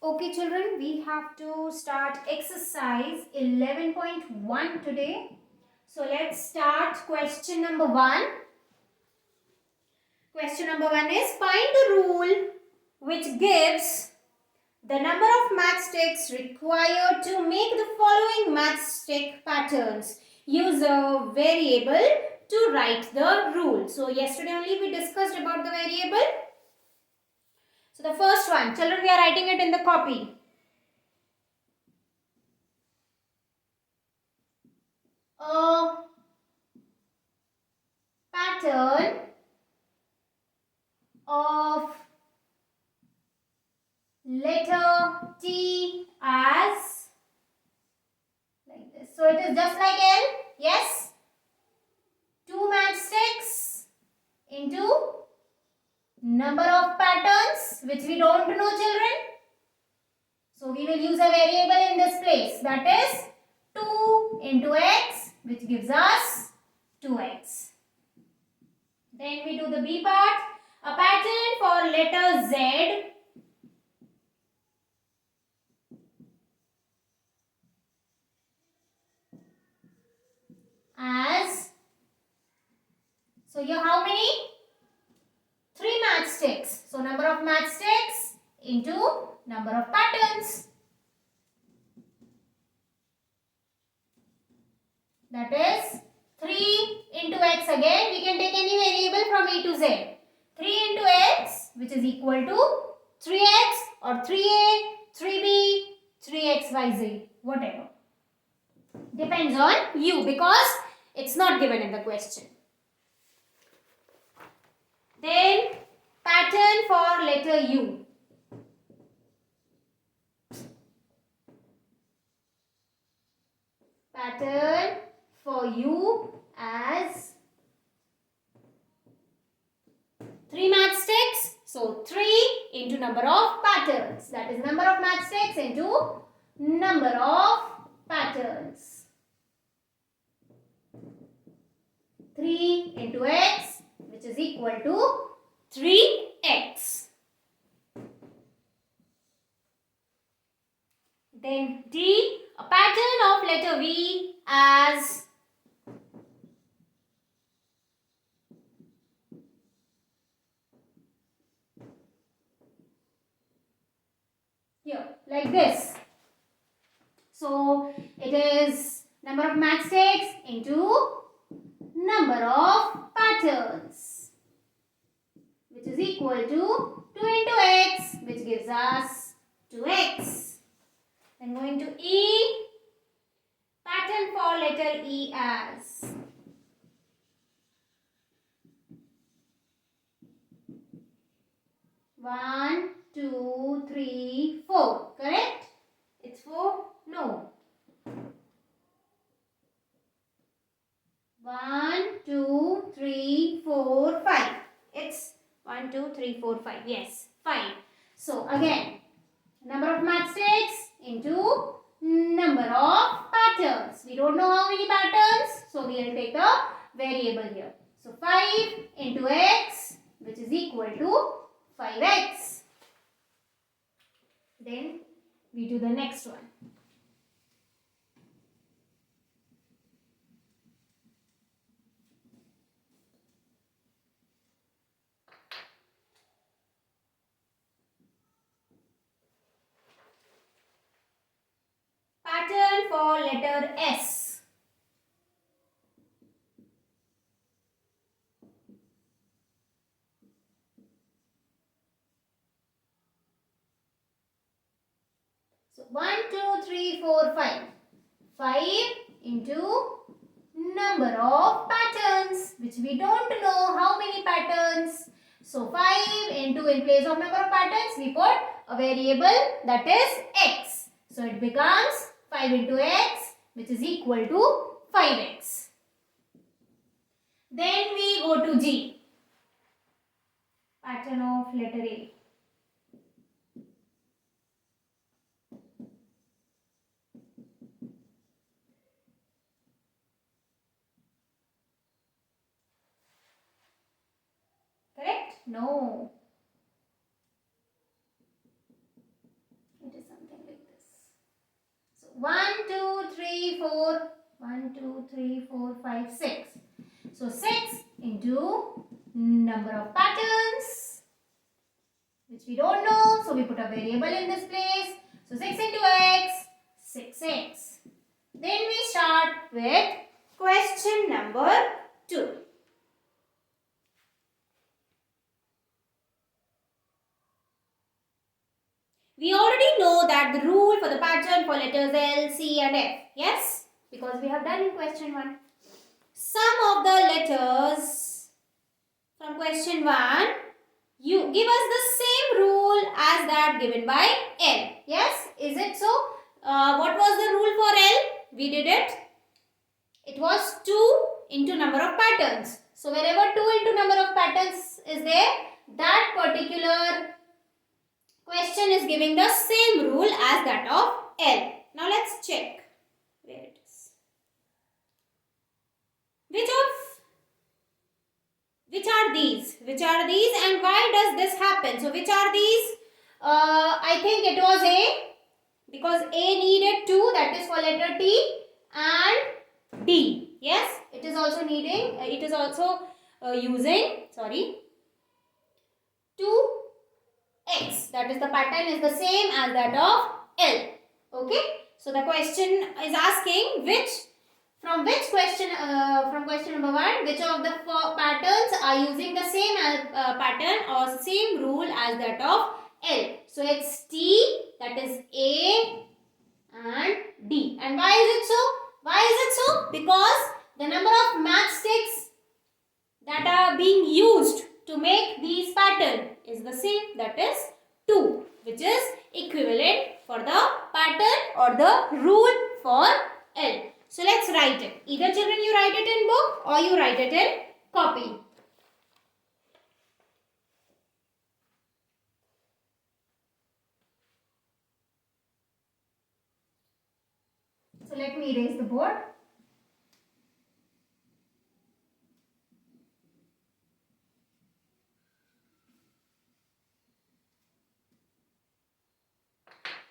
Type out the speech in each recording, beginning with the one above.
Okay, children, we have to start exercise 11.1 today. So let's start question number 1. Question number 1 is find the rule which gives the number of matchsticks required to make the following matchstick patterns. Use a variable to write the rule. So yesterday only we discussed about the variable. So the first one, children, we are writing it in the copy. A pattern of letter T as like this. So it is just like L. Yes. 2 matchsticks into number of patterns which we don't know, children. So we will use a variable in this place, that is 2 into x, which gives us 2x. Then we do the B part. A pattern for letter Z as, so here how many? 3 matchsticks. So number of matchsticks into number of patterns. That is 3 into x again. We can take any variable from a to z. 3 into x, which is equal to 3x or 3a, 3b, 3xyz, whatever. Depends on you because it's not given in the question. Then pattern for letter U. Pattern for U as 3 matchsticks. So 3 into number of patterns. That is number of matchsticks into number of patterns. 3 into x, which is equal to 3x. Then D, a pattern of letter V as here, like this. So it is number of matchsticks into number of patterns, which is equal to 2 into x, which gives us 2x. Then going to E, pattern for letter E as 1, 2, 3, 4. Correct? It's 4? No. 1, 2, 3, 4, 5. It's 1, 2, 3, 4, 5. Yes, 5. So again, number of matchsticks into number of patterns. We don't know how many patterns, so we will take a variable here. So 5 into x, which is equal to 5x. Then we do the next one. Pattern for letter S. So 1, 2, 3, 4, 5. 5 into number of patterns, which we don't know how many patterns. So 5 into, in place of number of patterns, we put a variable, that is x. So it becomes 5 into x, which is equal to 5x. Then we go to G. Pattern of letter A. Correct? No. It 4. 1, 2, 3, 4, 5, 6. So 6 into number of patterns, which we don't know. So we put a variable in this place. So 6 into x, 6x. Then we start with question number 2. We already know that the rule for the pattern for letters L, C and F. Yes? Because we have done in question 1. Some of the letters from question 1, you give us the same rule as that given by L. Yes? Is it so? What was the rule for L? We did it. It was 2 into number of patterns. So wherever 2 into number of patterns is there, that particular question is giving the same rule as that of L. Now let's check where it is. Which are these? Which are these and why does this happen? So which are these? I think it was A, because A needed 2, that is for letter T, and D. Yes, it is also needing, it is also using, 2x. That is, the pattern is the same as that of L. Okay. So the question is asking from question number 1, which of the 4 patterns are using the same pattern or same rule as that of L. So it's T, that is A and D. And why is it so? Why is it so? Because the number of matchsticks that are being used to make these pattern is the same, that is 2, which is equivalent for the pattern or the rule for L. So let's write it. Either children you write it in book or you write it in copy. So let me erase the board.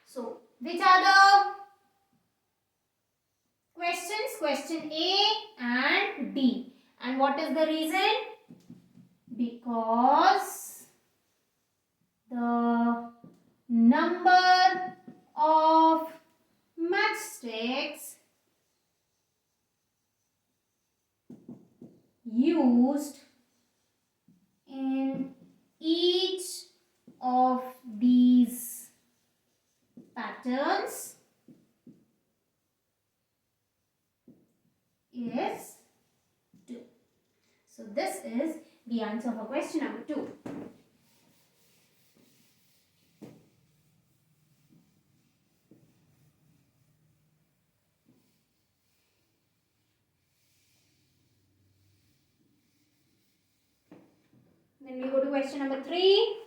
So which are the questions? Question A and D. And what is the reason? Because the number of matchsticks used in each of these patterns is 2. So this is the answer for question number 2. Then we go to question number 3.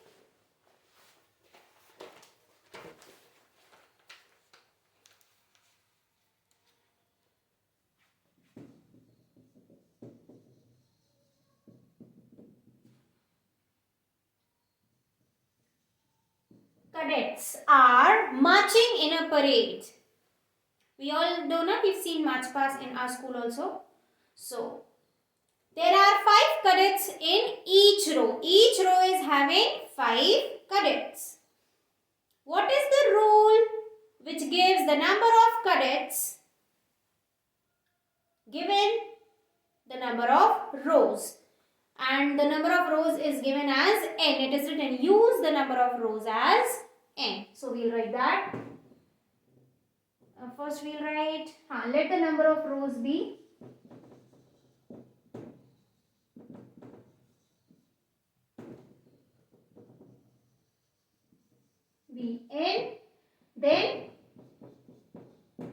Cadets are marching in a parade. We all know that we've seen march past in our school also. So there are 5 cadets in each row. Each row is having 5 cadets. What is the rule which gives the number of cadets given the number of rows? And the number of rows is given as n. It is written use the number of rows as n. So we'll write that. First we'll write, let the number of rows be n. Then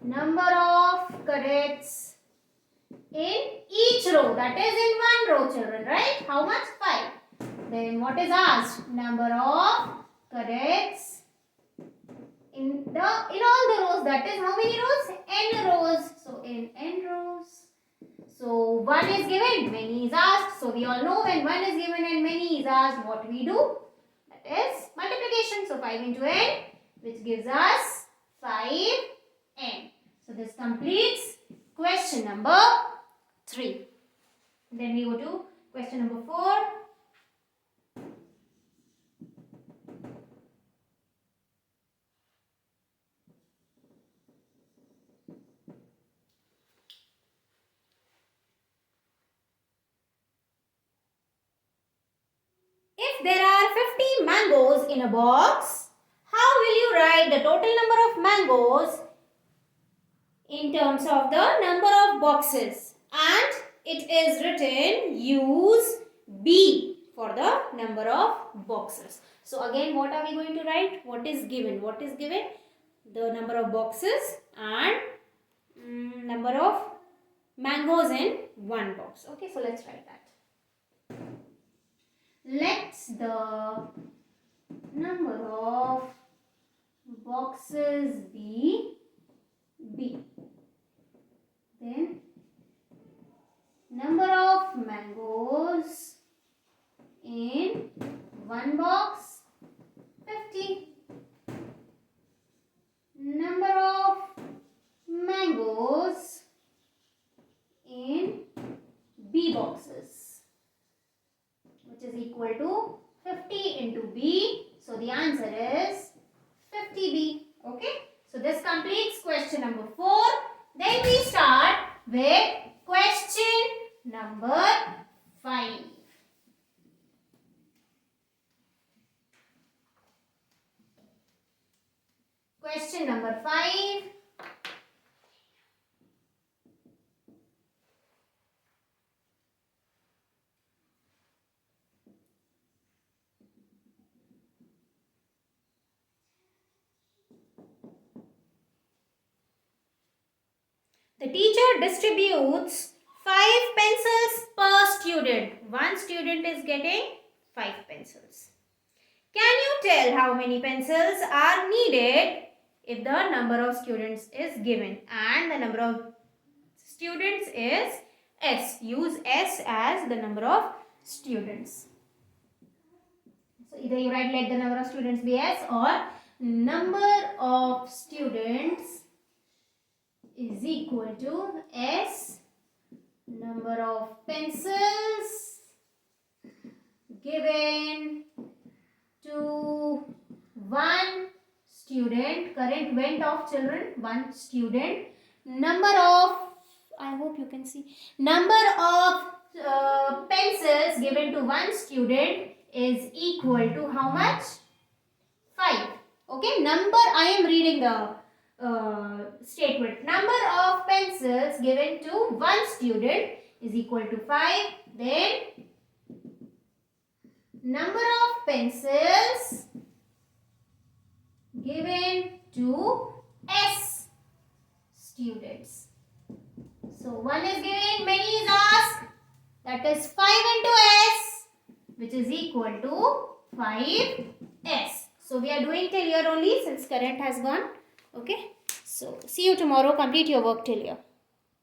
number of cadets in each row, that is in one row, children, right? How much? 5. Then what is asked? Number of cadets in all the rows, that is how many rows? N rows. So in n rows. So 1 is given, many is asked. So we all know when 1 is given and many is asked, what we do? That is multiplication. So 5 into n, which gives us 5n. So this completes question number 3. Then we go to question number 4. If there are 50 mangoes in a box, how will you write the total number of mangoes in terms of the number of boxes? And it is written use B for the number of boxes. So again, what are we going to write? What is given? What is given? The number of boxes and number of mangoes in one box. Okay, so let's write that. Let the number of boxes be B. Then number of mangoes in one box 50. Number of mangoes in B boxes, which is equal to 50 into B. So the answer is 50B. Okay. So this completes question number 4. Then we start with question number 5. Question number 5. The teacher distributes 5 pencils per student. One student is getting 5 pencils. Can you tell how many pencils are needed if the number of students is given and the number of students is S? Use S as the number of students. So either you write let the number of students be S or number of students is equal to S number of pencils given to one student. Current went of children, one student. Number of, I hope you can see, number of pencils given to one student is equal to how much? 5. Okay, number, I am reading the statement. Number of pencils given to one student is equal to 5. Then number of pencils given to S students. So 1 is given, many is asked. That is 5 into S, which is equal to 5S. So we are doing till here only since current has gone. Okay. So see you tomorrow. Complete your work till here.